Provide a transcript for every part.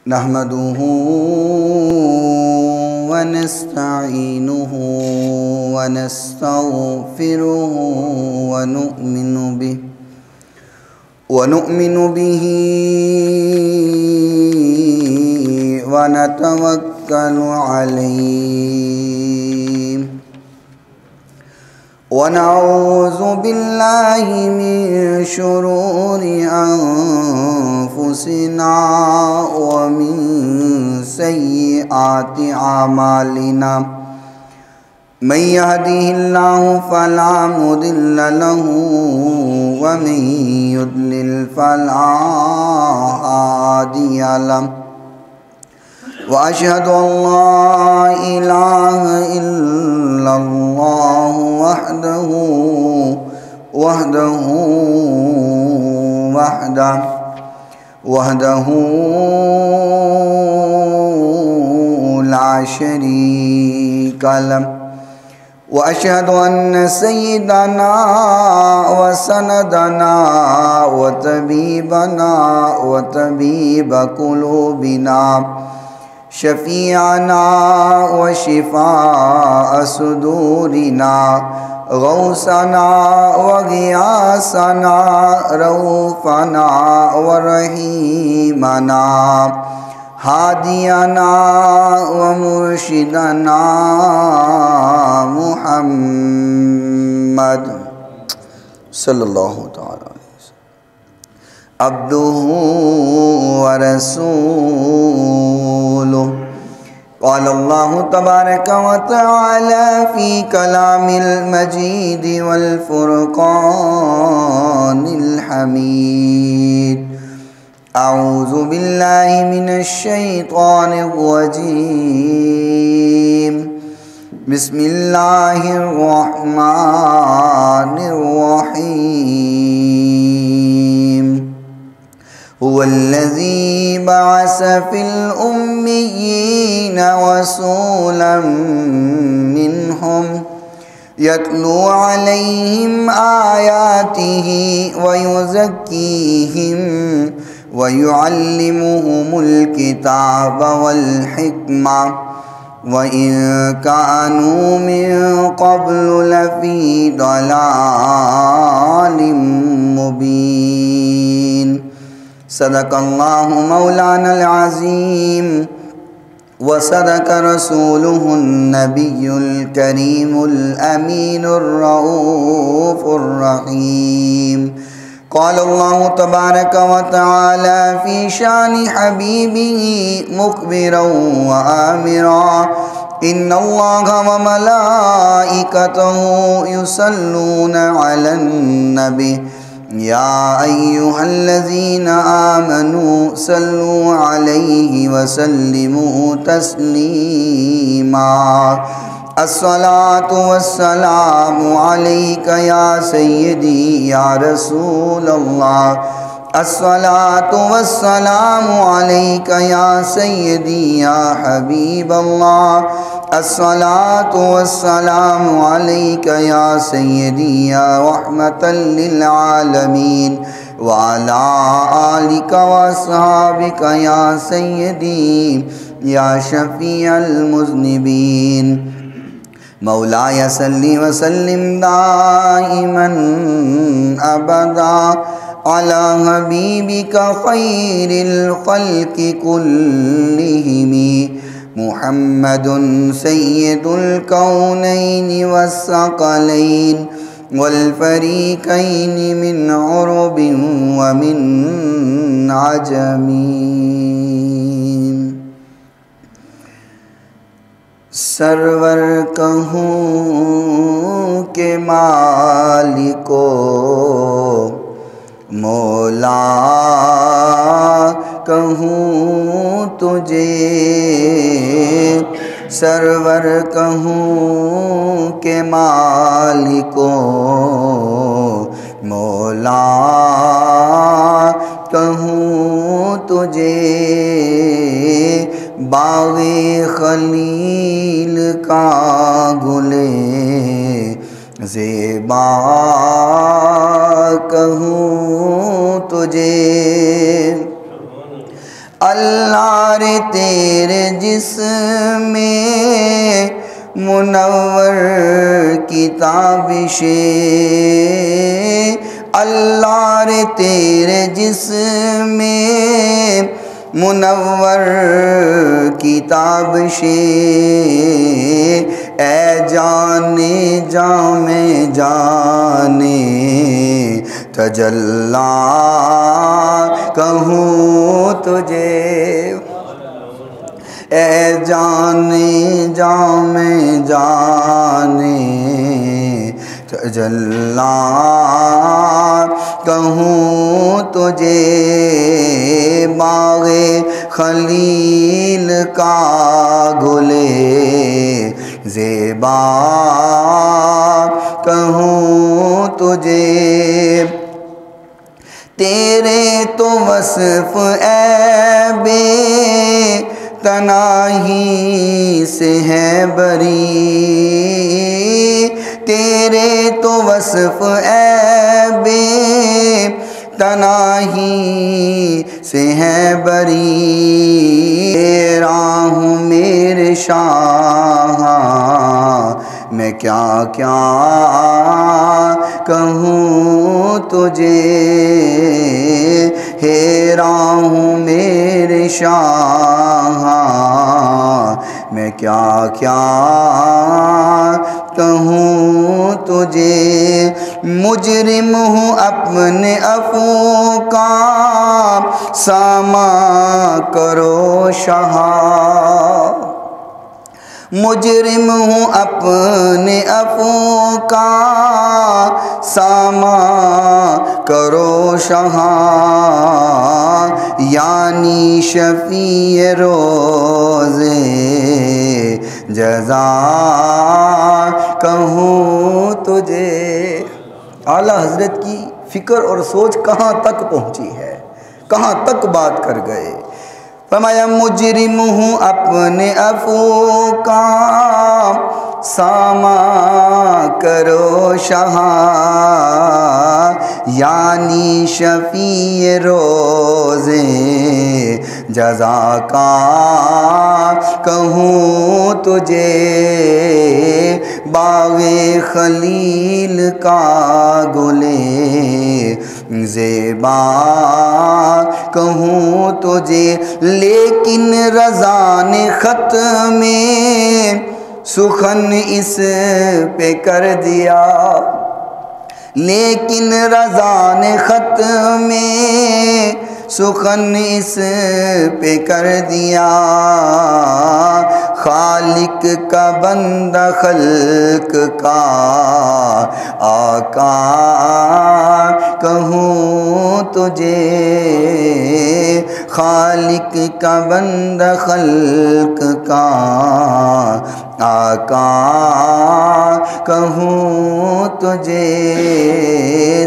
نحمده ونستعينه ونستغفره ونؤمن به ونتوكل عليه ونعوذ بالله من شرور أنفسنا ومن سيئات أعمالنا من يهده الله فلا مضل له ومن يضلل فلا هادي له وأشهد أن لا إله إلا الله وحده لا شريك له وأشهد أن سيدنا وسندنا وطبيبنا وطبيب قلوبنا شفيعنا وشفاء صدورنا غوثنا وغياثنا روفنا ورحيمنا هادينا ومرشدنا محمد صلى الله تعالى عليه وسلم عبده ورسوله. قال الله تبارك وتعالى في كلام المجيد والفرقان الحميد: أعوذ بالله من الشيطان الرجيم. بسم الله الرحمن الرحيم. هو الذي بعث في الأميين رسولا منهم يتلو عليهم آياته ويزكيهم ويعلمهم الكتاب والحكمة وإن كانوا من قبل لفي ضلال مبين. صدق الله مولانا العظيم وصدق رسوله النبي الكريم الأمين الرؤوف الرحيم. قال الله تبارك وتعالى في شان حبيبه مخبرا وآمرا: إن الله وملائكته يصلون على النبي يا أيها الذين آمنوا صلوا عليه وسلموا تسليما. الصلاة والسلام عليك يا سيدي يا رسول الله. الصلاة والسلام عليك يا سيدي يا حبيب الله. الصلاة والسلام عليك يا سيدي يا رحمة للعالمين وعلى آلك وأصحابك يا سيدي يا شفيع المذنبين. مولاي صل وسلم دائما أبدا على حبيبك خير الخلق كلهم محمد سيد الكونين والثقلين والفريقين من عرب ومن عجم. سرور کہوں کہ مالکو مولا کہوں تجھے، سرور کہوں کہ مالکو مولا کہوں تجھے، باغ خلیل کا گلے زیبا کہوں تجھے، تجھے اللہ رے تیرے جسم میں منور کی تابشیں اللہ رے تیرے جسم میں منور کی تابشیں اے جانے جام جانے تجلی کہوں تجھے اے جانے جام جانے تجلی کہوں تجھے باغ خلیل کا گلے زیبا کہوں تجھے تیرے تو وصف اے بے تناہی سے ہے بری تیرے تو وصف اے بے تناہی سے ہے بری تیرا ہوں میرے شاہ میں کیا کیا کہوں تجھے حیران ہوں میرے شاہ میں کیا کیا کہوں تجھے مجرم ہوں اپنے عفو کا ساماں کرو شاہ مجرم ہوں اپنے عفو کا ساماں کرو شاہ یعنی شفیع روز جزا کہوں تجھے اعلیٰ حضرت کی فکر اور سوچ کہاں تک پہنچی ہے کہاں تک بات کر گئے فرمایا مجرم ہوں اپنے عفو کا ساماں کرو شاہ یعنی شفیع روز جزا کا کہوں تجھے باغ خلیل کا گلے زیبا کہوں تجھے لیکن رضا نے خط میں سخن اس پہ کر دیا لیکن رضا نے خط میں سخن اس پہ کر دیا خالق کا بندہ خلق کا آقا کہوں تجھے خالق کا بندہ خلق کا آقا کہوں تجھے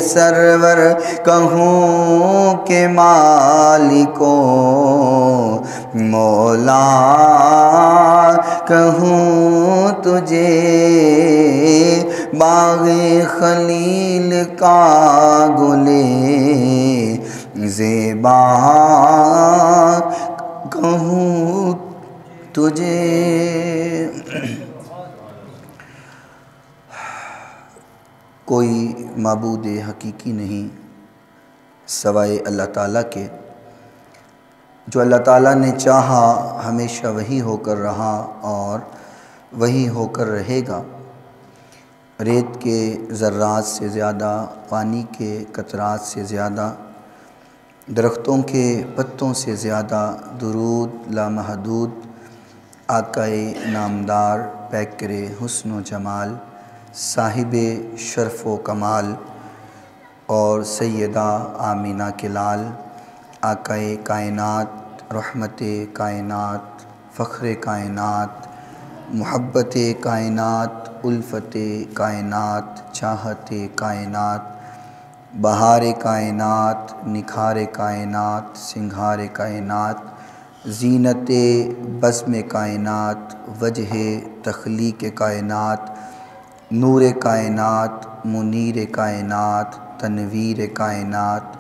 سرور کہوں کہ مالکو مولا کہوں تجھے باغ خلیل کا گلے زیبا کہوں تجھے کوئی معبود حقیقی نہیں سوائے اللہ تعالیٰ کے جو اللہ تعالیٰ نے چاہا ہمیشہ وہی ہو کر رہا اور وہی ہو کر رہے گا ریت کے ذرات سے زیادہ پانی کے قطرات سے زیادہ درختوں کے پتوں سے زیادہ درود لامحدود آقائے نامدار پیکر حسن و جمال صاحب شرف و کمال اور سیدہ آمینہ کے لال آقائے کائنات رحمت کائنات فخر کائنات محبت کائنات الفت کائنات چاہت کائنات بہار کائنات نکھار کائنات سنگھار کائنات زینت بزم کائنات وجہ تخلیق کائنات نور کائنات منیر کائنات تنویر کائنات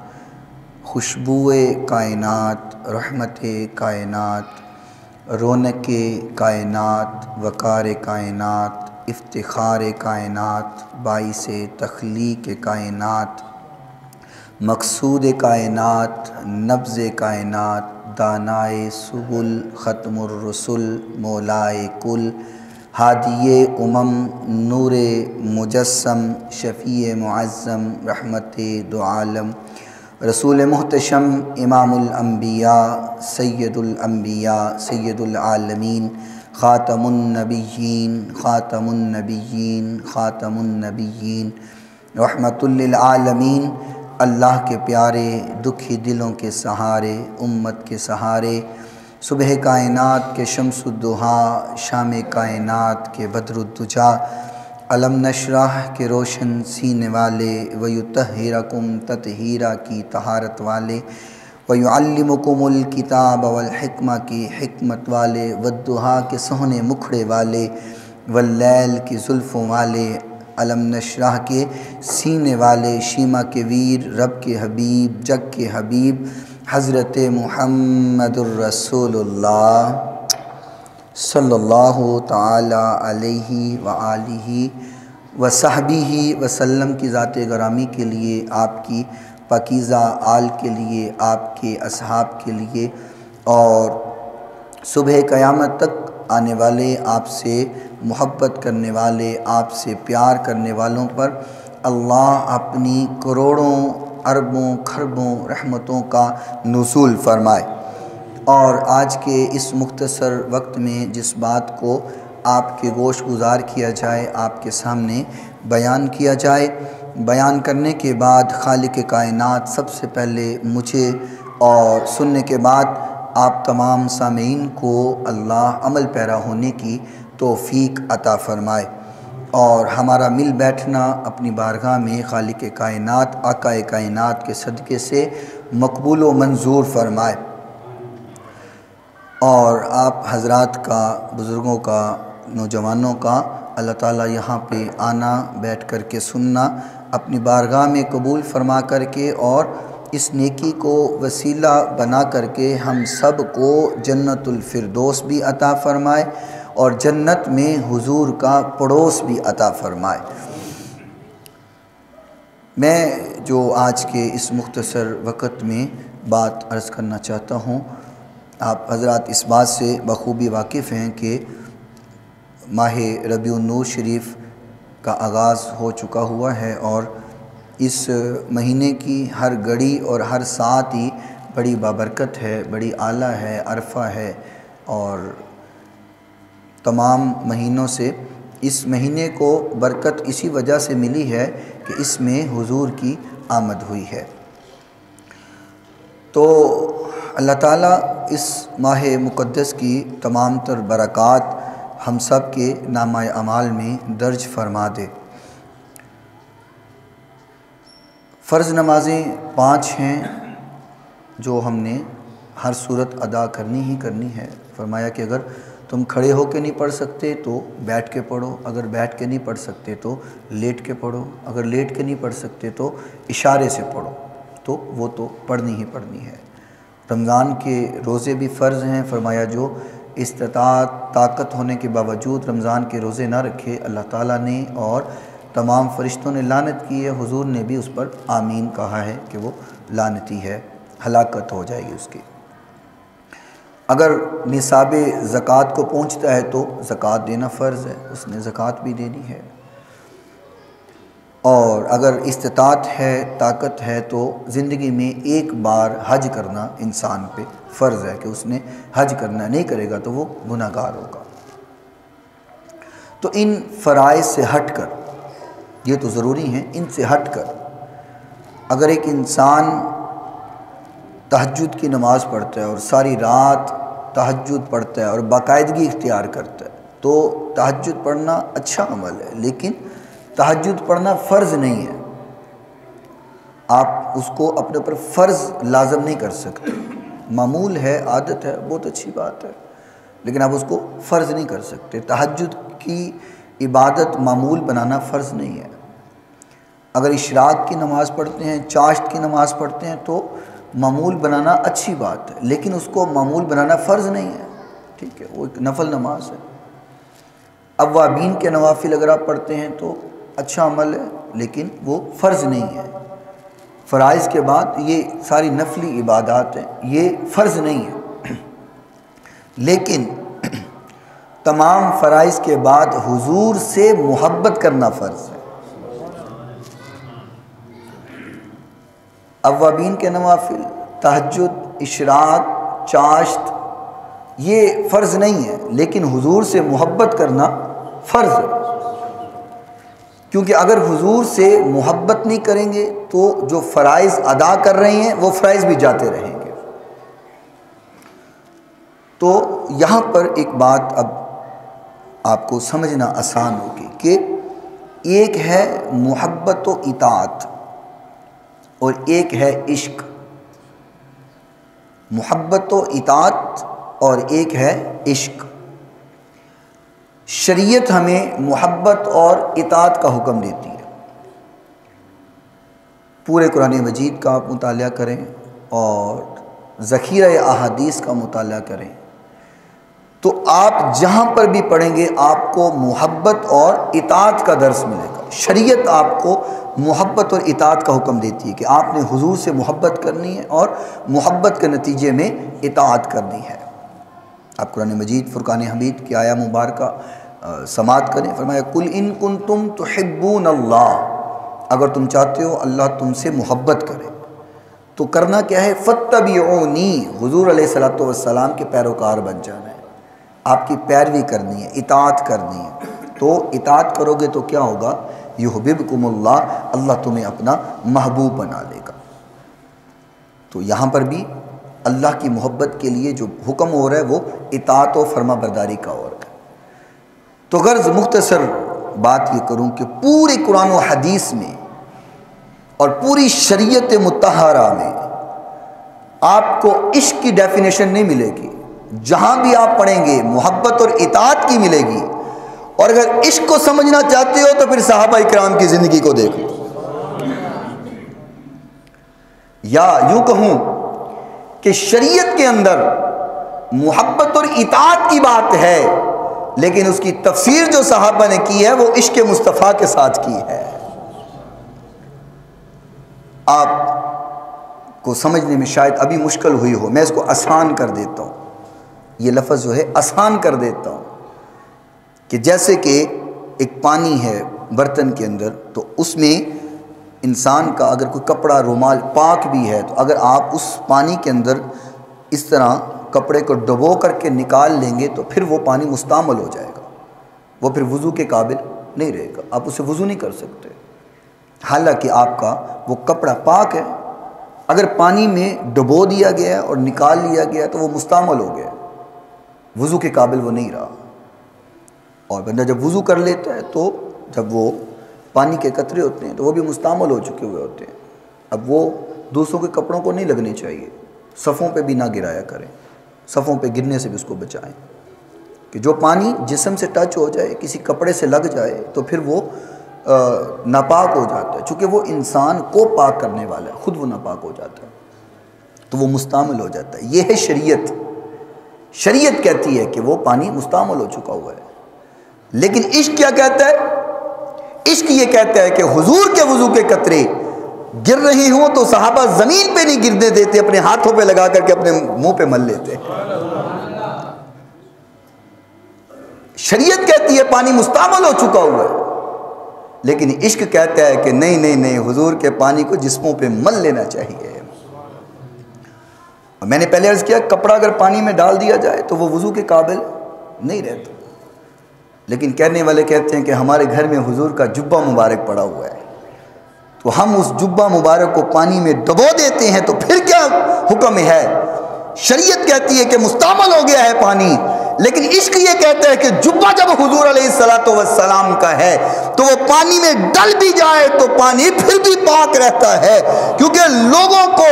خوشبوئے کائنات، رحمت کائنات، رونق کائنات، وقار کائنات، افتخار کائنات، باعث تخلیق کائنات، مقصود کائنات، نبض کائنات، دانائے سبل، ختم الرسل، مولائے کل، ہادی نور مجسم، شفیع معظم، رحمت دو عالم، رسول محتشم، امام الانبیاء، سید الانبیاء، سید العالمین، خاتم النبیین، خاتم النبیین، خاتم النبیین، رحمت للعالمین، اللہ کے پیارے، دکھی دلوں کے سہارے، امت کے سہارے، صبح کائنات کے شمس الضحیٰ، شام کائنات کے بدر الدجا، علم نشرح کے روشن سینے والے، ویطہرکم تطہیرا کی طہارت والے، ویعلمکم الکتاب والحکمہ کی حکمت والے، والضحیٰ کے سہنے مکھڑے والے، واللیل کی زلفوں والے، علم نشرح کے سینے والے، شیما کے ویر، رب کے حبیب، جگ کے حبیب، حضرت محمد الرسول اللہ صلی اللہ تعالی علیہ وآلہ وصحبہ وسلم کی ذات گرامی کے لیے، آپ کی پاکیزہ آل کے لیے، آپ کے اصحاب کے لیے، اور صبح قیامت تک آنے والے، آپ سے محبت کرنے والے، آپ سے پیار کرنے والوں پر اللہ اپنی کروڑوں اربوں کھربوں رحمتوں کا نزول فرمائے۔ اور آج کے اس مختصر وقت میں جس بات کو آپ کے گوش گزار کیا جائے، آپ کے سامنے بیان کیا جائے، بیان کرنے کے بعد خالق کائنات سب سے پہلے مجھے اور سننے کے بعد آپ تمام سامعین کو اللہ عمل پیرا ہونے کی توفیق عطا فرمائے، اور ہمارا مل بیٹھنا اپنی بارگاہ میں خالق کائنات، آقا کائنات کے صدقے سے مقبول و منظور فرمائے، اور آپ حضرات کا، بزرگوں کا، نوجوانوں کا اللہ تعالیٰ یہاں پہ آنا، بیٹھ کر کے سننا اپنی بارگاہ میں قبول فرما کر کے، اور اس نیکی کو وسیلہ بنا کر کے ہم سب کو جنت الفردوس بھی عطا فرمائے، اور جنت میں حضور کا پڑوس بھی عطا فرمائے۔ میں جو آج کے اس مختصر وقت میں بات عرض کرنا چاہتا ہوں، آپ حضرات اس بات سے بخوبی واقف ہیں کہ ماہ ربیع النور شریف کا آغاز ہو چکا ہوا ہے، اور اس مہینے کی ہر گھڑی اور ہر ساعت ہی بڑی بابرکت ہے، بڑی اعلیٰ ہے، عرفہ ہے، اور تمام مہینوں سے اس مہینے کو برکت اسی وجہ سے ملی ہے کہ اس میں حضور کی آمد ہوئی ہے۔ تو اللہ تعالیٰ اس ماہ مقدس کی تمام تر برکات ہم سب کے نامہ اعمال میں درج فرما دے۔ فرض نمازیں 5 ہیں جو ہم نے ہر صورت ادا کرنی ہی کرنی ہے۔ فرمایا کہ اگر تم کھڑے ہو کے نہیں پڑھ سکتے تو بیٹھ کے پڑھو، اگر بیٹھ کے نہیں پڑھ سکتے تو لیٹ کے پڑھو، اگر لیٹ کے نہیں پڑھ سکتے تو اشارے سے پڑھو، تو وہ تو پڑھنی ہی پڑھنی ہے۔ رمضان کے روزے بھی فرض ہیں، فرمایا جو استطاعت طاقت ہونے کے باوجود رمضان کے روزے نہ رکھے، اللہ تعالیٰ نے اور تمام فرشتوں نے لعنت کی ہے، حضور نے بھی اس پر آمین کہا ہے کہ وہ لعنتی ہے، ہلاکت ہو جائے گی اس کی۔ اگر نصاب زکوٰۃ کو پہنچتا ہے تو زکوٰۃ دینا فرض ہے، اس نے زکوٰۃ بھی دینی ہے، اور اگر استطاعت ہے، طاقت ہے تو زندگی میں ایک بار حج کرنا انسان پہ فرض ہے کہ اس نے حج کرنا، نہیں کرے گا تو وہ گناہ گار ہوگا۔ تو ان فرائض سے ہٹ کر، یہ تو ضروری ہیں، ان سے ہٹ کر اگر ایک انسان تہجد کی نماز پڑھتا ہے اور ساری رات تہجد پڑھتا ہے اور باقاعدگی اختیار کرتا ہے تو تہجد پڑھنا اچھا عمل ہے، لیکن تہجد پڑھنا فرض نہیں ہے۔ آپ اس کو اپنے اوپر فرض لازم نہیں کر سکتے، معمول ہے، عادت ہے، بہت اچھی بات ہے، لیکن آپ اس کو فرض نہیں کر سکتے۔ تہجد کی عبادت معمول بنانا فرض نہیں ہے۔ اگر اشراق کی نماز پڑھتے ہیں، چاشت کی نماز پڑھتے ہیں تو معمول بنانا اچھی بات ہے، لیکن اس کو معمول بنانا فرض نہیں ہے، ٹھیک ہے، وہ ایک نفل نماز ہے۔ اوابین کے نوافل اگر آپ پڑھتے ہیں تو اچھا عمل ہے، لیکن وہ فرض نہیں ہے۔ فرائض کے بعد یہ ساری نفلی عبادات ہیں، یہ فرض نہیں ہے، لیکن تمام فرائض کے بعد حضور سے محبت کرنا فرض ہے۔ اوابین کے نوافل، تہجد، اشراق، چاشت، یہ فرض نہیں ہے، لیکن حضور سے محبت کرنا فرض ہے، کیونکہ اگر حضور سے محبت نہیں کریں گے تو جو فرائض ادا کر رہے ہیں وہ فرائض بھی جاتے رہیں گے۔ تو یہاں پر ایک بات اب آپ کو سمجھنا آسان ہوگی کہ ایک ہے محبت و اطاعت اور ایک ہے عشق۔ محبت و اطاعت اور ایک ہے عشق۔ شریعت ہمیں محبت اور اطاعت کا حکم دیتی ہے۔ پورے قرآن مجید کا آپ مطالعہ کریں اور ذخیرہ احادیث کا مطالعہ کریں تو آپ جہاں پر بھی پڑھیں گے آپ کو محبت اور اطاعت کا درس ملے گا۔ شریعت آپ کو محبت اور اطاعت کا حکم دیتی ہے کہ آپ نے حضور سے محبت کرنی ہے اور محبت کے نتیجے میں اطاعت کرنی ہے۔ آپ قرآن مجید فرقان حمید کی آیہ مبارکہ سماعت کریں، فرمایا قُلْ إِن كُنتُمْ تُحِبُّونَ اللَّهَ، اگر تم چاہتے ہو اللہ تم سے محبت کرے تو کرنا کیا ہے؟ فَاتَّبِعُونِي، حضور علیہ السلام کے پیروکار بن جانا ہے، آپ کی پیروی کرنی ہے، اطاعت کرنی ہے۔ تو اطاعت کرو گے تو کیا ہوگا؟ یحببکم اللہ، اللہ تمہیں اپنا محبوب بنا لے گا۔ تو یہاں پر بھی اللہ کی محبت کے لیے جو حکم ہو رہا ہے وہ اطاعت و فرما برداری کا ہو رہا ہے۔ تو غرض مختصر بات یہ کروں کہ پورے قرآن و حدیث میں اور پوری شریعت مطہرہ میں آپ کو عشق کی ڈیفینیشن نہیں ملے گی۔ جہاں بھی آپ پڑھیں گے محبت اور اطاعت کی ملے گی، اور اگر عشق کو سمجھنا چاہتے ہو تو پھر صحابہ کرام کی زندگی کو دیکھ لو، یا یوں کہوں کہ شریعت کے اندر محبت اور اطاعت کی بات ہے، لیکن اس کی تفسیر جو صحابہ نے کی ہے وہ عشق مصطفیٰ کے ساتھ کی ہے۔ آپ کو سمجھنے میں شاید ابھی مشکل ہوئی ہو، میں اس کو آسان کر دیتا ہوں، یہ لفظ جو ہے آسان کر دیتا ہوں کہ جیسے کہ ایک پانی ہے برتن کے اندر، تو اس میں انسان کا اگر کوئی کپڑا رومال پاک بھی ہے تو اگر آپ اس پانی کے اندر اس طرح کپڑے کو ڈبو کر کے نکال لیں گے تو پھر وہ پانی مستعمل ہو جائے گا، وہ پھر وضو کے قابل نہیں رہے گا، آپ اسے وضو نہیں کر سکتے، حالانکہ آپ کا وہ کپڑا پاک ہے۔ اگر پانی میں ڈبو دیا گیا اور نکال لیا گیا تو وہ مستعمل ہو گیا، وضو کے قابل وہ نہیں رہا۔ اور بندہ جب وضو کر لیتا ہے تو جب وہ پانی کے قطرے ہوتے ہیں تو وہ بھی مستعمل ہو چکے ہوئے ہوتے ہیں، اب وہ دوسروں کے کپڑوں کو نہیں لگنے چاہیے، صفوں پہ بھی نہ گرایا کریں، صفوں پہ گرنے سے بھی اس کو بچائیں، کہ جو پانی جسم سے ٹچ ہو جائے، کسی کپڑے سے لگ جائے تو پھر وہ ناپاک ہو جاتا ہے، چونکہ وہ انسان کو پاک کرنے والا ہے، خود وہ ناپاک ہو جاتا ہے تو وہ مستعمل ہو جاتا ہے۔ یہ ہے شریعت، شریعت کہتی ہے کہ وہ پانی مستعمل ہو چکا ہوا ہے۔ لیکن عشق کیا کہتا ہے؟ عشق یہ کہتا ہے کہ حضور کے وضو کے قطرے گر رہے ہوں تو صحابہ زمین پہ نہیں گرنے دیتے، اپنے ہاتھوں پہ لگا کر کے اپنے منہ پہ مل لیتے۔ شریعت کہتی ہے پانی مستعمل ہو چکا ہوا ہے، لیکن عشق کہتا ہے کہ نہیں نہیں نہیں، حضور کے پانی کو جسموں پہ مل لینا چاہیے۔ اور میں نے پہلے عرض کیا کپڑا اگر پانی میں ڈال دیا جائے تو وہ وضو کے قابل نہیں رہتا، لیکن کہنے والے کہتے ہیں کہ ہمارے گھر میں حضور کا جبہ مبارک پڑا ہوا ہے تو ہم اس جبہ مبارک کو پانی میں ڈبو دیتے ہیں، تو پھر کیا حکم ہے؟ شریعت کہتی ہے کہ مستعمل ہو گیا ہے پانی، لیکن عشق یہ کہتا ہے کہ جبہ جب حضور علیہ السلام کا ہے تو وہ پانی میں ڈل بھی جائے تو پانی پھر بھی پاک رہتا ہے، کیونکہ لوگوں کو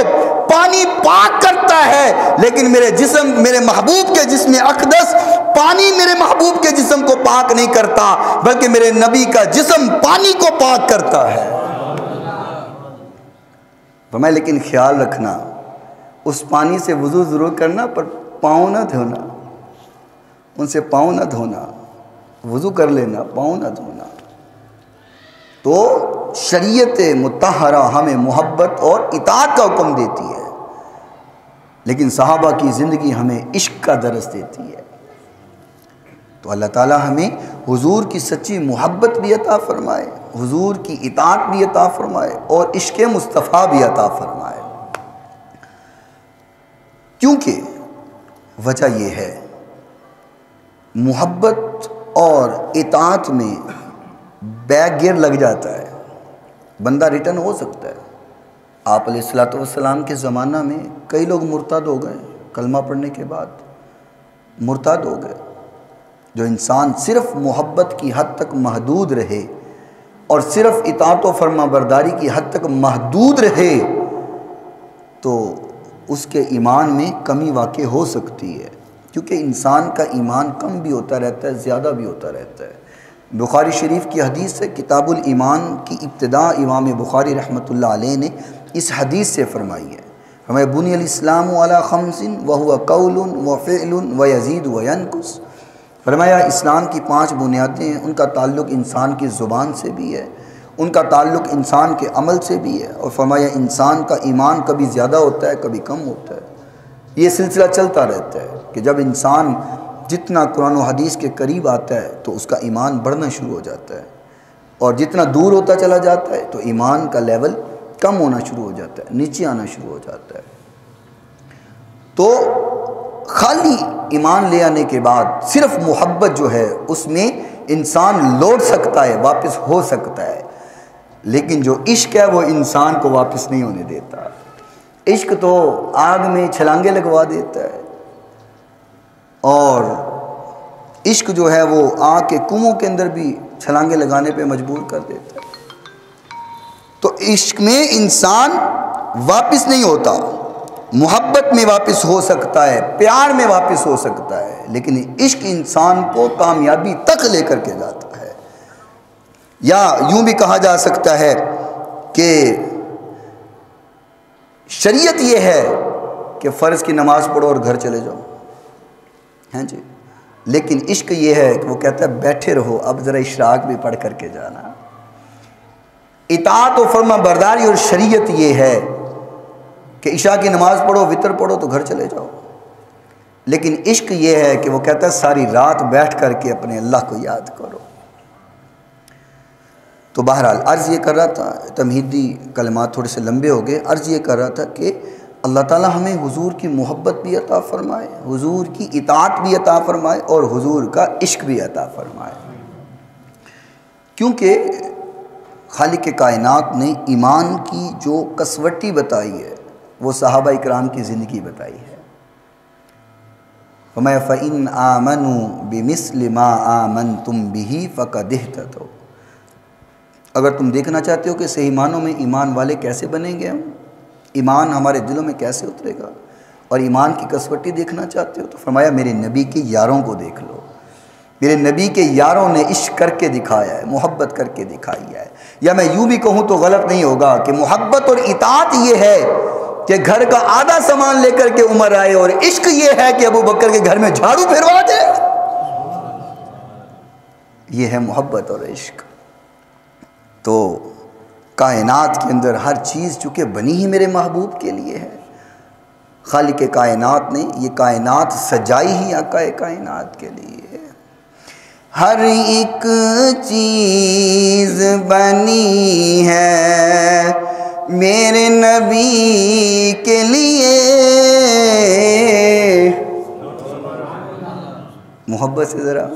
پانی پاک کرتا ہے، لیکن میرے جسم، میرے محبوب کے جسم اقدس، پانی میرے محبوب کے جسم کو پاک نہیں کرتا، بلکہ میرے نبی کا جسم پانی کو پاک کرتا ہے۔ فرمایا لیکن خیال رکھنا اس پانی سے وضو ضرور کرنا پر پاؤں نہ دھونا، ان سے پاؤں نہ دھونا، وضو کر لینا، پاؤں نہ دھونا۔ تو شریعت مطہرہ ہمیں محبت اور اطاعت کا حکم دیتی ہے، لیکن صحابہ کی زندگی ہمیں عشق کا درس دیتی ہے۔ تو اللہ تعالی ہمیں حضور کی سچی محبت بھی عطا فرمائے، حضور کی اطاعت بھی عطا فرمائے اور عشق مصطفیٰ بھی عطا فرمائے۔ کیونکہ وجہ یہ ہے، محبت اور اطاعت میں بیک گیئر لگ جاتا ہے، بندہ ریٹرن ہو سکتا ہے۔ آپ علیہ السلام کے زمانہ میں کئی لوگ مرتد ہو گئے، کلمہ پڑھنے کے بعد مرتد ہو گئے۔ جو انسان صرف محبت کی حد تک محدود رہے اور صرف اطاعت و فرما برداری کی حد تک محدود رہے تو اس کے ایمان میں کمی واقع ہو سکتی ہے، کیونکہ انسان کا ایمان کم بھی ہوتا رہتا ہے، زیادہ بھی ہوتا رہتا ہے۔ بخاری شریف کی حدیث ہے، کتاب الایمان کی ابتدا امام بخاری رحمۃ اللہ علیہ نے اس حدیث سے فرمائی ہے۔ ہمیں بنی الاسلام علی خمس وہو قول وفعل ویزید وینقص، فرمایا اسلام کی 5 بنیادیں ہیں، ان کا تعلق انسان کی زبان سے بھی ہے، ان کا تعلق انسان کے عمل سے بھی ہے، اور فرمایا انسان کا ایمان کبھی زیادہ ہوتا ہے کبھی کم ہوتا ہے۔ یہ سلسلہ چلتا رہتا ہے کہ جب انسان جتنا قرآن و حدیث کے قریب آتا ہے تو اس کا ایمان بڑھنا شروع ہو جاتا ہے، اور جتنا دور ہوتا چلا جاتا ہے تو ایمان کا لیول کم ہونا شروع ہو جاتا ہے، نیچے آنا شروع ہو جاتا ہے۔ تو خالی ایمان لے آنے کے بعد صرف محبت جو ہے اس میں انسان لوٹ سکتا ہے، واپس ہو سکتا ہے، لیکن جو عشق ہے وہ انسان کو واپس نہیں ہونے دیتا۔ عشق تو آگ میں چھلانگے لگوا دیتا ہے، اور عشق جو ہے وہ آگ کے کنووں کے اندر بھی چھلانگے لگانے پہ مجبور کر دیتا ہے۔ تو عشق میں انسان واپس نہیں ہوتا، محبت میں واپس ہو سکتا ہے، پیار میں واپس ہو سکتا ہے، لیکن عشق انسان کو کامیابی تک لے کر کے جاتا ہے۔ یا یوں بھی کہا جا سکتا ہے کہ شریعت یہ ہے کہ فرض کی نماز پڑھو اور گھر چلے جاؤ، ہیں جی، لیکن عشق یہ ہے کہ وہ کہتا ہے بیٹھے رہو، اب ذرا اشراق بھی پڑھ کر کے جانا۔ اطاعت و فرما برداری اور شریعت یہ ہے کہ عشاء کی نماز پڑھو، وطر پڑھو تو گھر چلے جاؤ، لیکن عشق یہ ہے کہ وہ کہتا ہے ساری رات بیٹھ کر کے اپنے اللہ کو یاد کرو۔ تو بہرحال عرض یہ کر رہا تھا، تمہیدی کلمات تھوڑے سے لمبے ہو گئے، عرض یہ کر رہا تھا کہ اللہ تعالیٰ ہمیں حضور کی محبت بھی عطا فرمائے، حضور کی اطاعت بھی عطا فرمائے اور حضور کا عشق بھی عطا فرمائے، کیونکہ خالق کائنات نے ایمان کی جو کسوٹی بتائی ہے وہ صحابہ اکرام کی زندگی بتائی ہے۔ فَمَا فَإِنْ آمَنُوا بِمِثْلِ مَا آمَنْتُمْ بِهِ فَقَدِ اهْتَدَوْا۔ اگر تم دیکھنا چاہتے ہو کہ صحیح معنوں میں ایمان والے کیسے بنیں گے، ہم ایمان ہمارے دلوں میں کیسے اترے گا، اور ایمان کی کسوٹی دیکھنا چاہتے ہو تو فرمایا میرے نبی کے یاروں کو دیکھ لو۔ میرے نبی کے یاروں نے عشق کر کے دکھایا ہے، محبت کر کے دکھائی ہے۔ یا میں یوں بھی کہوں تو غلط نہیں ہوگا کہ محبت اور اطاعت یہ ہے کہ گھر کا آدھا سامان لے کر کے عمر آئے، اور عشق یہ ہے کہ ابو بکر کے گھر میں جھاڑو پھروا دے۔ یہ ہے محبت اور عشق۔ تو کائنات کے اندر ہر چیز چونکہ بنی ہی میرے محبوب کے لیے ہے، خالق کائنات نے یہ کائنات سجائی ہی آقا کائنات کے لیے۔ ہر ایک چیز بنی ہے میرے نبی کے لیے، محبت سے ذرا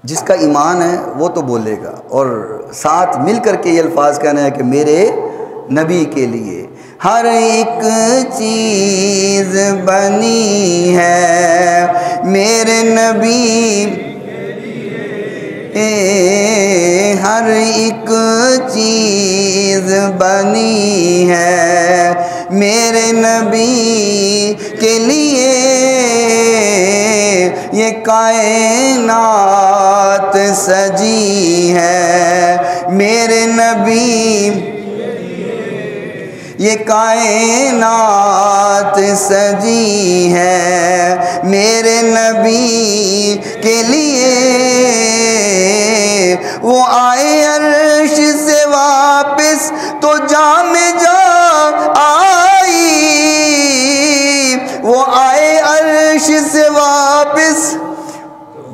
جس کا ایمان ہے وہ تو بولے گا، اور ساتھ مل کر کے یہ الفاظ کہنا ہے کہ میرے نبی کے لیے ہر ایک چیز بنی ہے میرے نبی ہر ایک چیز بنی ہے میرے نبی کے لیے، یہ کائنات سجی ہے میرے نبی یہ کائنات سجی ہے میرے نبی کے لیے، وہ آئے عرش سے واپس تو جام جا آئی، وہ آئے عرش سے واپس۔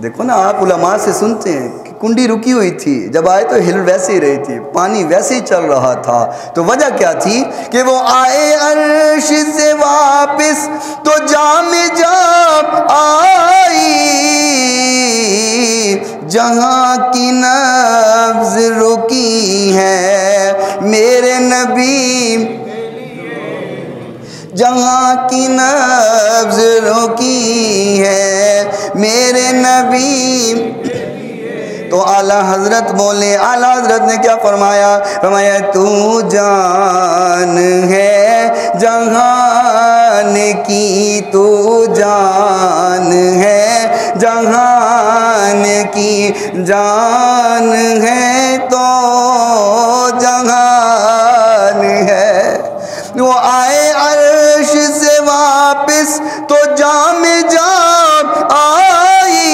دیکھو نا، آپ علماء سے سنتے ہیں کہ کنڈی رکی ہوئی تھی، جب آئے تو ہل ویسے ہی رہی تھی، پانی ویسے ہی چل رہا تھا، تو وجہ کیا تھی کہ وہ آئے عرش سے واپس تو جام جا آئی، جہاں کی نبض رکی ہے میرے نبی، جہاں کی نبض رکی ہے میرے نبی۔ تو اعلیٰ حضرت بولے، اعلیٰ حضرت نے کیا فرمایا؟ فرمایا تو جان ہے جہان کی، تو جان ہے جہان کی، جان ہے تو جہان ہے۔ وہ آئے عرش سے واپس تو جام جا آئی،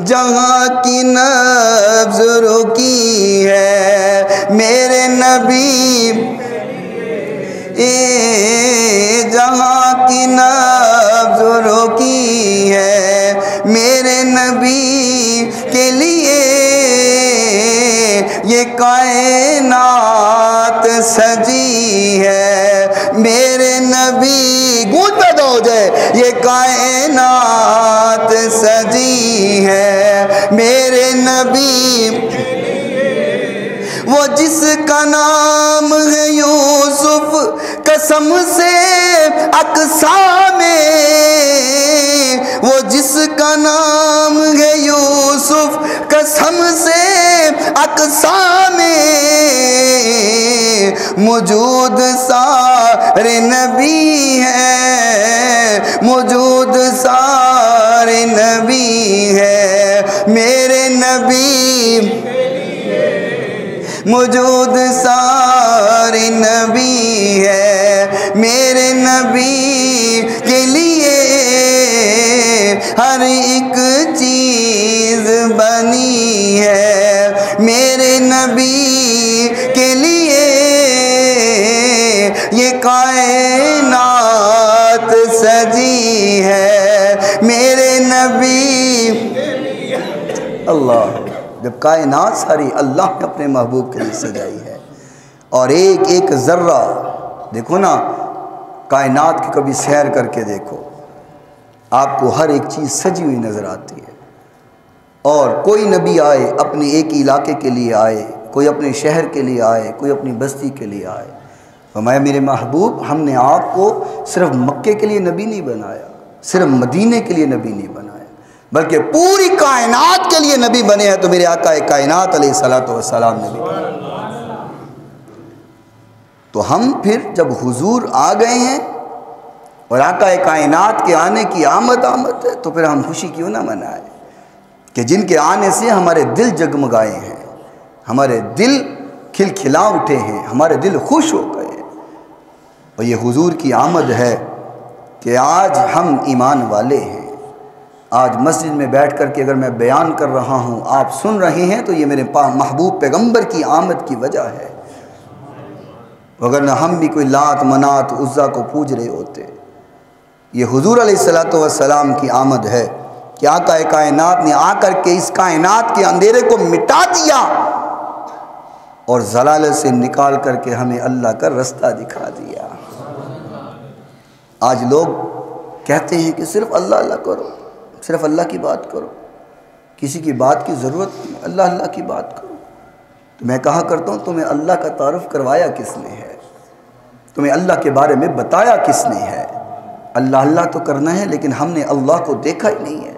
جہاں کی نبض رکی ہے میرے نبی، جہاں کی نبض رکی ہے میرے نبی کے لیے، یہ کائنات سجی ہے میرے نبی، گونج پیدا ہو جائے، یہ کائنات سجی ہے میرے نبی، وہ جس کا نام ہے یوسف قسم سے اقصیٰ میں، وہ جس کا نام ہے یوسف قسم سے اقصیٰ میں، موجود سارے نبی ہیں، موجود سارے نبی ہیں میرے نبی، موجود سارے نبی ہے میرے نبی کے لیے، ہر ایک چیز بنی ہے میرے نبی کے لیے، یہ کائنات سجی ہے میرے نبی۔ اللہ، جب کائنات ساری اللہ نے اپنے محبوب کے لیے سجائی ہے، اور ایک ایک ذرہ دیکھو نا، کائنات کی کبھی سیر کر کے دیکھو، آپ کو ہر ایک چیز سجی ہوئی نظر آتی ہے، اور کوئی نبی آئے اپنے ایک علاقے کے لیے آئے، کوئی اپنے شہر کے لیے آئے، کوئی اپنی بستی کے لیے آئے، فرمایا میرے محبوب ہم نے آپ کو صرف مکے کے لیے نبی نہیں بنایا، صرف مدینے کے لیے نبی نہیں بنایا، بلکہ پوری کائنات کے لیے نبی بنے ہیں، تو میرے آقا کائنات علیہ السلام نبی بنے۔ تو ہم پھر جب حضور آ گئے ہیں اور آقا کائنات کے آنے کی آمد ہے، تو پھر ہم خوشی کیوں نہ منائیں کہ جن کے آنے سے ہمارے دل جگمگائے ہیں، ہمارے دل کھلکھلا اٹھے ہیں، ہمارے دل خوش ہو گئے ہیں، اور یہ حضور کی آمد ہے کہ آج ہم ایمان والے ہیں۔ آج مسجد میں بیٹھ کر کے اگر میں بیان کر رہا ہوں، آپ سن رہے ہیں، تو یہ میرے محبوب پیغمبر کی آمد کی وجہ ہے، وگرنہ ہم بھی کوئی لات منات عزا کو پوج رہے ہوتے۔ یہ حضور علیہ السلام کی آمد ہے کہ آقا کائنات نے آ کر کے اس کائنات کے اندھیرے کو مٹا دیا اور ضلالت سے نکال کر کے ہمیں اللہ کا رستہ دکھا دیا۔ آج لوگ کہتے ہیں کہ صرف اللہ اللہ کرو، صرف اللہ کی بات کرو، کسی کی بات کی ضرورت نہیں، اللہ اللہ کی بات کرو۔ تو میں کہا کرتا ہوں، تمہیں اللہ کا تعارف کروایا کس نے ہے؟ تمہیں اللہ کے بارے میں بتایا کس نے ہے؟ اللہ اللہ تو کرنا ہے، لیکن ہم نے اللہ کو دیکھا ہی نہیں ہے،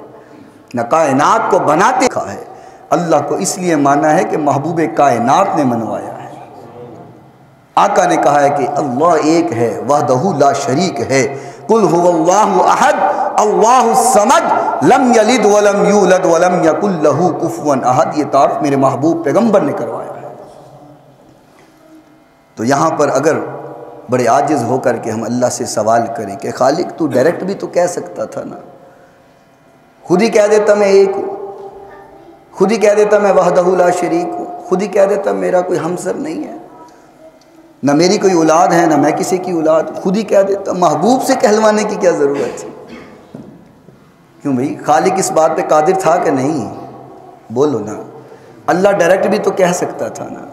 نہ کائنات کو بناتے دیکھا ہے۔ اللہ کو اس لیے مانا ہے کہ محبوب کائنات نے منوایا ہے۔ آقا نے کہا ہے کہ اللہ ایک ہے، وحدہ لا شریک ہے، قل هو اللہ احد اللہ الصمد لم یلد ولم یولد ولم یکن لہ کفوا احد۔ یہ تعارف میرے محبوب پیغمبر نے کروایا ہے۔ تو یہاں پر اگر بڑے عاجز ہو کر کے ہم اللہ سے سوال کریں کہ خالق تو ڈائریکٹ بھی تو کہہ سکتا تھا نا، خود ہی کہہ دیتا میں ایک ہوں، خود ہی کہہ دیتا میں وحدہ لا شریک ہوں، خود ہی کہہ دیتا میرا کوئی ہمسر نہیں ہے، نہ میری کوئی اولاد ہے نہ میں کسی کی اولاد، خود ہی کہہ دیتا، محبوب سے کہلوانے کی کیا ضرورت ہے؟ کیوں بھئی خالق اس بات پہ قادر تھا کہ نہیں؟ بولو نا، اللہ ڈائریکٹ بھی تو کہہ سکتا تھا نا،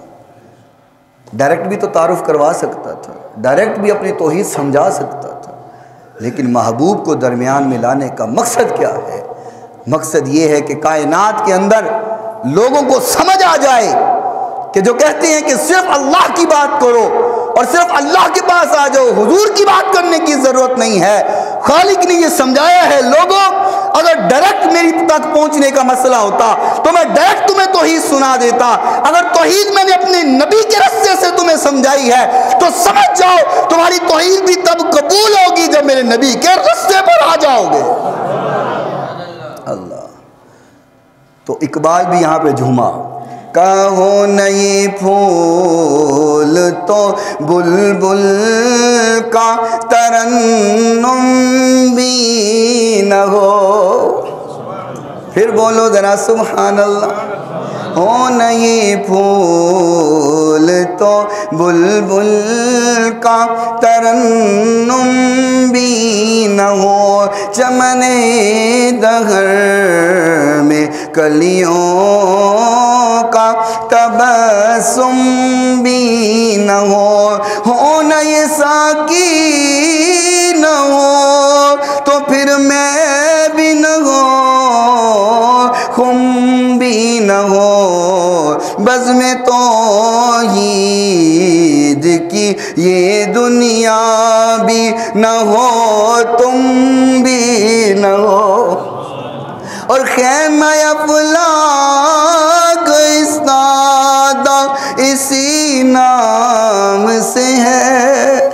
ڈائریکٹ بھی تو تعارف کروا سکتا تھا، ڈائریکٹ بھی اپنی توحید سمجھا سکتا تھا، لیکن محبوب کو درمیان میں لانے کا مقصد کیا ہے؟ مقصد یہ ہے کہ کائنات کے اندر لوگوں کو سمجھ آ جائے کہ جو کہتے ہیں کہ صرف اللہ کی بات کرو اور صرف اللہ کے پاس آ جاؤ، حضور کی بات کرنے کی ضرورت نہیں ہے، خالق نے یہ سمجھایا ہے لوگوں اگر ڈائریکٹ میری تک پہنچنے کا مسئلہ ہوتا تو میں ڈائریکٹ تمہیں توحید سنا دیتا، اگر توحید میں نے اپنے نبی کے رستے سے تمہیں سمجھائی ہے تو سمجھ جاؤ تمہاری توحید بھی تب قبول ہوگی جب میرے نبی کے رستے پر آ جاؤ گے۔ اللہ، تو اقبال بھی یہاں پہ جھوما، کہو نئی پھول تو بلبل کا ترنم بھی نہ ہو، پھر بولو ذرا سبحان اللہ، ہو نئی پھول تو بلبل کا ترنم بھی نہ ہو، چمن دہر میں کلیوں کا تبسم بھی نہ ہو نہ یہ ساقی نہ ہو تو پھر میں بھی نہ ہو، خم بھی نہ ہو، بزم توحید کی یہ دنیا بھی نہ ہو، تم بھی نہ ہو، اور خیمہ افلاک استادہ اسی نام سے ہے۔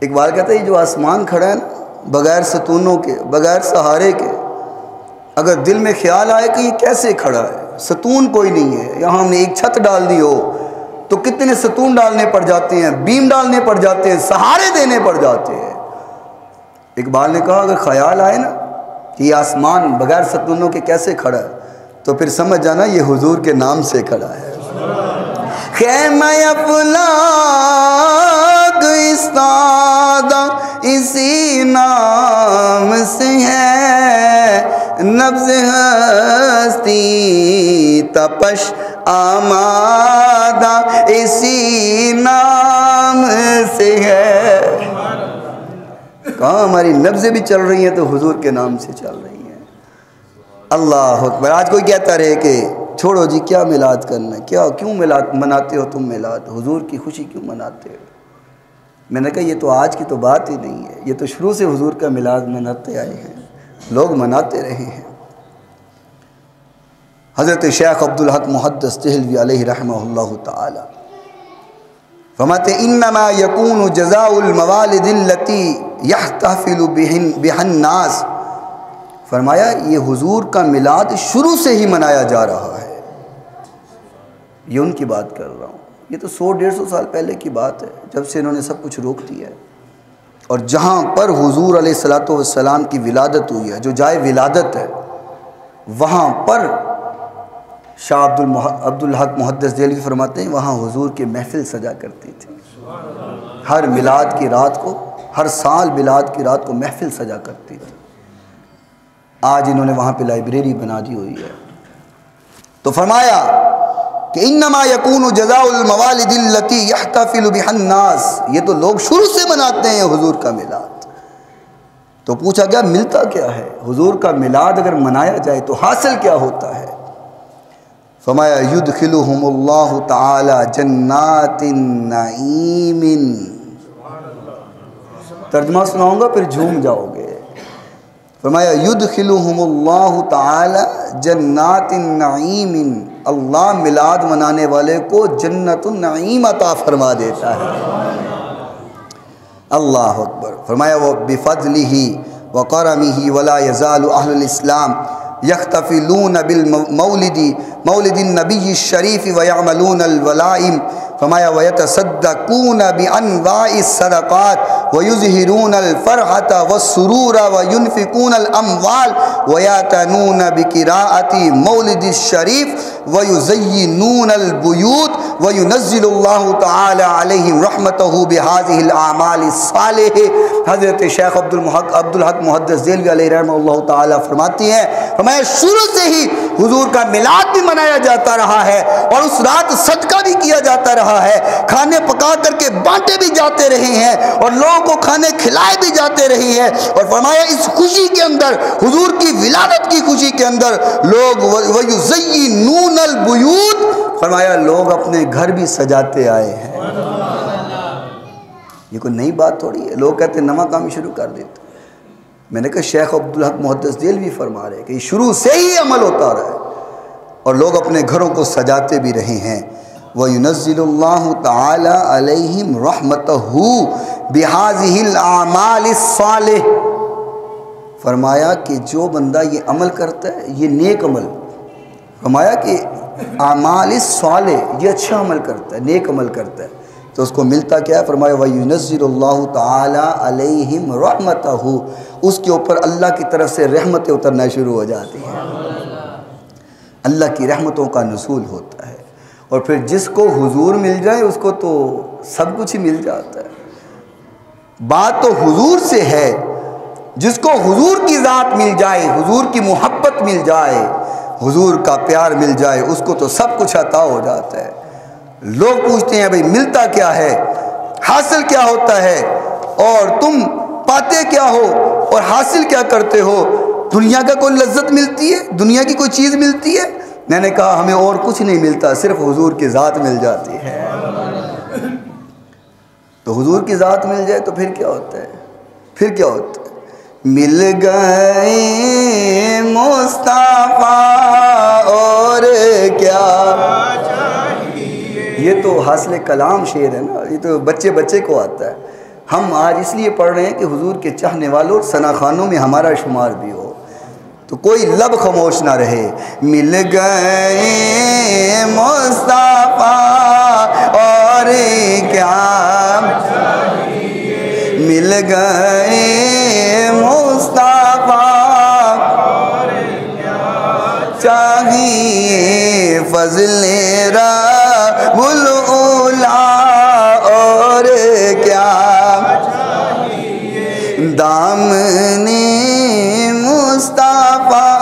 اقبال کہتا ہے یہ جو آسمان کھڑا ہے نا بغیر ستونوں کے، بغیر سہارے کے، اگر دل میں خیال آئے کہ یہ کیسے کھڑا ہے، ستون کوئی نہیں ہے، یہاں ہم نے ایک چھت ڈال دی ہو تو کتنے ستون ڈالنے پڑ جاتے ہیں، بیم ڈالنے پڑ جاتے ہیں، سہارے دینے پڑ جاتے ہیں۔ اقبال نے کہا اگر خیال آئے نا کہ یہ آسمان بغیر ستونوں کے کیسے کھڑا ہے تو پھر سمجھ جانا یہ حضور کے نام سے کھڑا ہے۔ خیمہ افلاک استادہ اسی نام سے ہے، نبض ہستی تپش آمادہ اسی نام سے ہے۔ کہاں ہماری نبضیں بھی چل رہی ہیں تو حضور کے نام سے چل رہی ہیں۔ اللہ اکبر۔ آج کوئی کہتا رہے کہ چھوڑو جی کیا میلاد کرنا ہے، کیوں میلاد مناتے ہو تم، میلاد حضور کی خوشی کیوں مناتے ہو؟ میں نے کہا یہ تو آج کی تو بات ہی نہیں ہے، یہ تو شروع سے حضور کا میلاد مناتے آئے ہیں، لوگ مناتے رہے ہیں۔ حضرت شیخ عبدالحق محدث دہلوی علیہ رحمہ اللہ تعالی فرماتے انما یکون جزاء الموالد التی یحتفل بها الناس، فرمایا یہ حضور کا میلاد شروع سے ہی منایا جا رہا ہے، یہ ان کی بات کر رہا ہوں، یہ تو 100-150 سال پہلے کی بات ہے جب سے انہوں نے سب کچھ روک دیا ہے۔ اور جہاں پر حضور علیہ السلام کی ولادت ہوئی ہے، جو جائے ولادت ہے، وہاں پر شاہ عبدالحق محدث دہلوی فرماتے ہیں وہاں حضور کی محفل سجا کرتی تھی، ہر میلاد کی رات کو، ہر سال میلاد کی رات کو محفل سجا کرتی تھی۔ آج انہوں نے وہاں پہ لائبریری بنا دی ہوئی ہے۔ تو فرمایا کہ انما یکون جزاء الموالد التی یحتفل بها الناس، یہ تو لوگ شروع سے مناتے ہیں حضور کا میلاد۔ تو پوچھا گیا ملتا کیا ہے؟ حضور کا میلاد اگر منایا جائے تو حاصل کیا ہوتا ہے؟ فرمایا یدخلہم اللہ تعالی جنات نعیم، ترجمہ سناؤں گا پھر جھوم جاؤ گے۔ فرمایا یدخلہم اللہ تعالی جنات النعیم، اللہ میلاد منانے والے کو جنت النعیم عطا فرما دیتا ہے۔ اللہ اکبر۔ فرمایا وہ بفضلہ وکرمہ ولا یزال اہل الاسلام یحتفلون بالمولد مولد النبی الشریف ویعملون الولائم فرمایا وَيَتَصَدَّقُونَ بِأَنْوَاعِ الصَّدَقَاتِ وَيُظْهِرُونَ الْفَرْحَةَ وَالسُّرُورَ وَيُنْفِقُونَ الْأَمْوَالَ وَيَأْتَنُونَ بِقِرَاءَةِ مَوْلِدِ الشَّرِيفِ وَيُزَيِّنُونَ الْبُيُوتَ وَيُنَزِّلُ اللَّهُ تَعَالَى عَلَيْهِمْ رَحْمَتَهُ بِهَذِهِ الْأَعْمَالِ الصَّالِحَةِ۔ حضرت شیخ عبدالحق محدث دہلوی علیہ رحمہ اللہ تعالیٰ فرماتی ہیں، فرمایا شروع سے ہی حضور کا میلاد بھی منایا جاتا رہا ہے اور اس رات صدقہ بھی کیا جاتا رہا ہے، کھانے پکا کر کے بانٹے بھی جاتے رہے ہیں اور لوگوں کو کھانے کھلائے بھی جاتے رہے ہیں۔ اور فرمایا اس خوشی کے اندر، حضور کی ولادت کی خوشی کے اندر لوگ وَيُزَيِّنُونَ الْبُيُوتَ، فرمایا لوگ اپنے گھر بھی سجاتے آئے ہیں۔ یہ کوئی نئی بات تھوڑی ہے، لوگ کہتے ہیں نواں کام شروع کر دیتے۔ میں نے کہا شیخ عبدالحق محدث دہلوی فرما رہے کہ یہ شروع سے ہی عمل ہوتا رہا ہے اور لوگ اپنے گھروں کو سجاتے بھی رہے ہیں۔ وَيُنَزِّلُ اللَّهُ تَعَالَى عَلَيْهِمْ رَحْمَتَهُ بِهَذِهِ الْأَعْمَالِ الصَّالِحَةِ، فرمایا کہ جو بندہ یہ عمل کرتا ہے، یہ نیک عمل، فرمایا کہ اعمال الصالح، یہ اچھا عمل کرتا ہے، نیک عمل کرتا ہے، تو اس کو ملتا کیا ہے؟ فرمایا وَيُنَزِّلُ اللَّهُ تَعَالَى عَلَيْهِمْ رَحْمَتَهُ، اس کے اوپر اللہ کی طرف سے رحمتیں اترنا شروع ہو جاتی ہیں، اللہ کی رحمتوں کا نزول ہوتا ہے۔ اور پھر جس کو حضور مل جائے اس کو تو سب کچھ ہی مل جاتا ہے۔ بات تو حضور سے ہے، جس کو حضور کی ذات مل جائے، حضور کی محبت مل جائے، حضور کا پیار مل جائے، اس کو تو سب کچھ عطا ہو جاتا ہے۔ لوگ پوچھتے ہیں بھئی ملتا کیا ہے، حاصل کیا ہوتا ہے، اور تم پاتے کیا ہو اور حاصل کیا کرتے ہو؟ دنیا کا کوئی لذت ملتی ہے؟ دنیا کی کوئی چیز ملتی ہے؟ میں نے کہا ہمیں اور کچھ نہیں ملتا، صرف حضور کی ذات مل جاتی ہے۔ تو حضور کی ذات مل جائے تو پھر کیا ہوتا ہے؟ پھر کیا ہوتا ہے؟ مل گئے مصطفیٰ اور کیا چاہیے۔ یہ تو حاصل کلام شعر ہے نا، یہ تو بچے بچے کو آتا ہے۔ ہم آج اس لیے پڑھ رہے ہیں کہ حضور کے چاہنے والوں ثنا خوانوں میں ہمارا شمار بھی ہو، تو کوئی لب خاموش نہ رہے۔ مل گئے مصطفیٰ اور کیا چاہیے، مل گئے مصطفیٰ اور کیا چاہیے، فضل رب العلا اور کیا چاہیے، دامن مصطفیٰ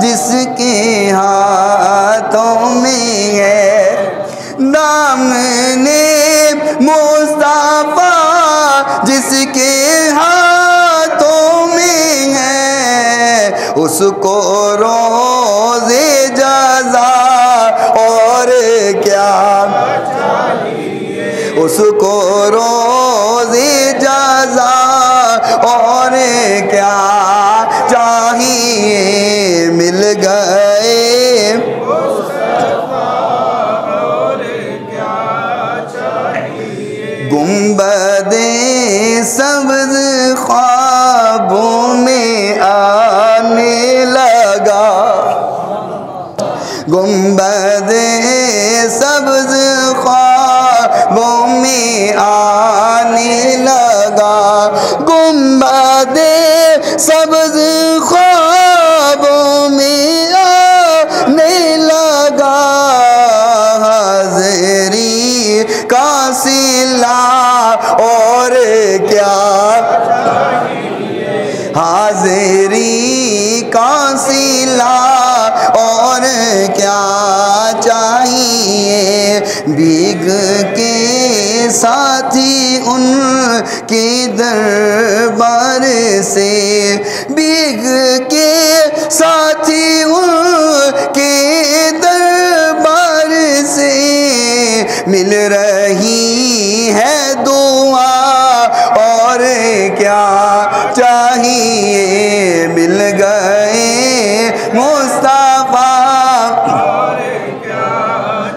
جس کے ہاتھوں میں ہے، دامن مصطفیٰ جس کے ہاتھوں میں ہے، اس کو روز جزا اور کیا چاہیے، اس کو روز جزا اور کیا چاہیے، مل گئے مصطفیٰ اور کیا چاہیے، گنبد سبز خوابوں میں آنے لگا، گنبد سبز خوابوں میں آنے لگا، گنبد سبز خوابوں میں آنے لگا، حاضری کا صلہ اور کیا چاہیے، حاضری کا صلہ اور کیا چاہیے، بھیگ کے ساتھی ان کے دربار سے، بھیگ کے ساتھی ان کے دربار سے، مل رہی ہے دعا اور کیا چاہیے، مل گئے مصطفیٰ اور کیا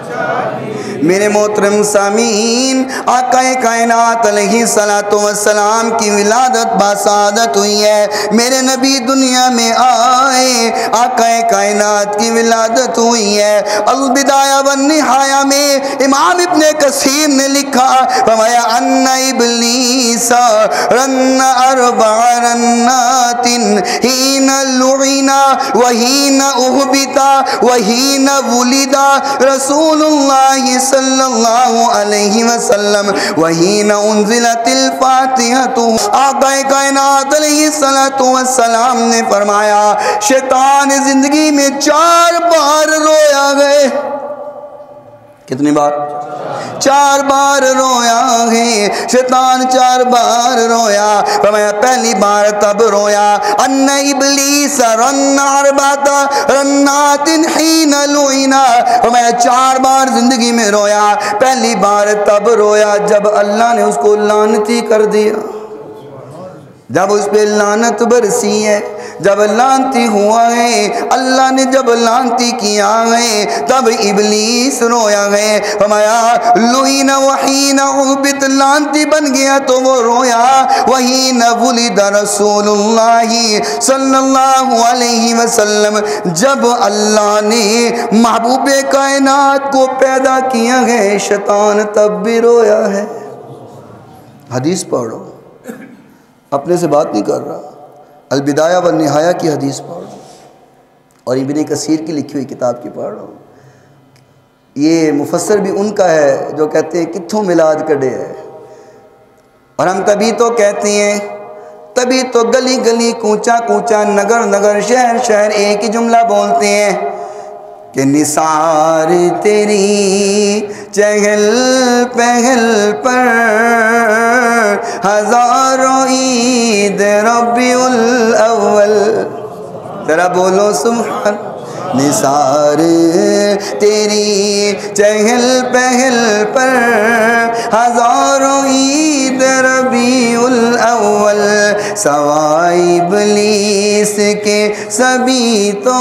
چاہیے، میرے میرے محترم سامعین، آقا کائنات علیہ السلام کی ولادت باسعادت ہوئی ہے۔ میرے نبی دنیا میں آئے، آقا کائنات کی ولادت ہوئی ہے۔ البدایہ والنہایہ میں امام ابن کثیر نے لکھا، فرمایا ان ابلیس رن اربع رنات حین لعنا وحین اہبتا وحین ولدا رسول اللہ صلی اللہ علیہ وسلم وحین انزلت الفاتحۃ۔ آقا کائنات علیہ السلام نے فرمایا شیطان زندگی میں 4 بار رویا گئے۔ کتنی بار؟ 4 بار رویا ہے شیطان، 4 بار رویا۔ فرمایا پہلی بار تب رویا ان ابلیس رن اربعۃ رنات حین لعنا، فرمایا 4 بار زندگی میں رویا۔ پہلی بار تب رویا جب اللہ نے اس کو لعنتی کر دیا، جب اس پہ لعنت برسی ہے، جب لعنتی ہوا ہے، اللہ نے جب لعنتی کیا ہے تب ابلیس رویا ہے۔ فرمایا لعن وحین اہبت، لعنتی بن گیا تو وہ رویا۔ وحین ولد رسول اللہ صلی اللہ علیہ وسلم، جب اللہ نے محبوب کائنات کو پیدا کیا ہے شیطان تب بھی رویا ہے۔ حدیث پڑھو، اپنے سے بات نہیں کر رہا، البدایہ والنہایہ کی حدیث پڑھ رہا ہوں اور ابن کثیر کی لکھی ہوئی کتاب کی پڑھ رہا ہوں۔ یہ مفسر بھی ان کا ہے جو کہتے ہیں کتھوں میلاد کڈے ہے، اور ہم تبھی تو کہتے ہیں، تبھی تو گلی گلی کوچا کوچا نگر نگر شہر شہر ایک ہی جملہ بولتے ہیں کہ نثار تیری چہل پہل پر ہزاروں عید ربیع الاول۔ ذرا بولو سبحان۔ نثار تیری چہل پہل پر ہزاروں عید ربیع الاول، سوائے ابلیس کے سبھی تو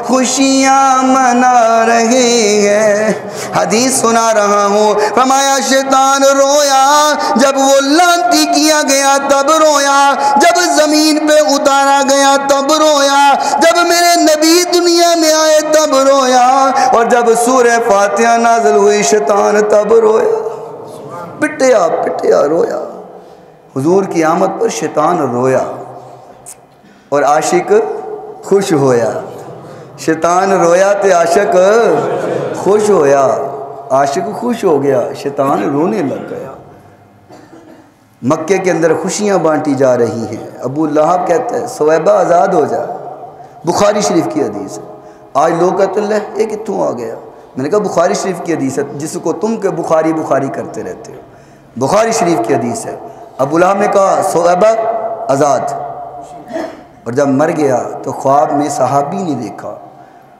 خوشیاں منا رہے ہیں۔ حدیث سنا رہا ہوں، فرمایا شیطان رویا جب وہ لعنتی کیا گیا تب رویا، جب زمین پہ اتارا گیا تب رویا، جب میرے نبی دنیا میں آئے تب رویا، اور جب سورہ فاتحہ نازل ہوئی شیطان تب رویا، پٹیا پٹیا رویا۔ حضور کی آمد پر شیطان رویا اور عاشق خوش ہویا۔ شیطان رویا تے عاشق خوش ہویا، عاشق خوش ہو گیا، شیطان رونے لگ گیا۔ مکے کے اندر خوشیاں بانٹی جا رہی ہیں۔ ابو لہب کہتا ہے سویبہ آزاد ہو جا، بخاری شریف کی حدیث ہے۔ آج لوگ کہتے ہیں یہ کتوں آ گیا؟ میں نے کہا بخاری شریف کی حدیث ہے، جس کو تم کے بخاری بخاری کرتے رہتے ہو، بخاری شریف کی حدیث ہے۔ ابو لہب نے کہا سویبہ آزاد، اور جب مر گیا تو خواب میں صحابی نے دیکھا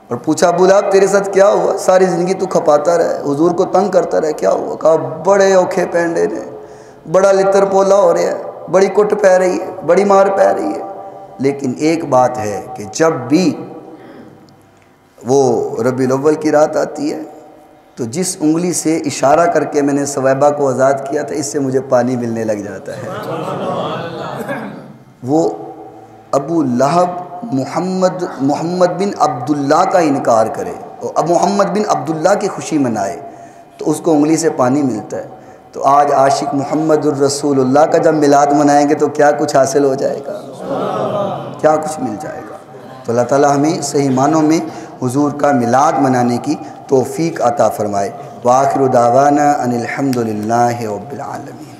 اور پوچھا ابو لہب تیرے ساتھ کیا ہوا؟ ساری زندگی تو کھپاتا رہے، حضور کو تنگ کرتا رہے، کیا ہوا؟ کہا بڑے اوکھے پینڈے نے، بڑا لتر پولا ہو رہا ہے، بڑی کٹ پہ رہی ہے، بڑی مار پہ رہی ہے، لیکن ایک بات ہے کہ جب بھی وہ ربیع الاول کی رات آتی ہے تو جس انگلی سے اشارہ کر کے میں نے سویبہ کو آزاد کیا تھا اس سے مجھے پانی ملنے لگ جاتا ہے۔ وہ ابو لہب محمد بن عبداللہ کا انکار کرے اور اب محمد بن عبداللہ کی خوشی منائے تو اس کو انگلی سے پانی ملتا ہے۔ تو آج عاشق محمد الرسول اللہ کا جب میلاد منائیں گے تو کیا کچھ حاصل ہو جائے گا، کیا کچھ مل جائے گا۔ تو اللہ تعالیٰ ہمیں صحیح معنوں میں حضور کا میلاد منانے کی توفیق عطا فرمائے۔ وآخر دعوانا ان الحمد للہ رب العالمین۔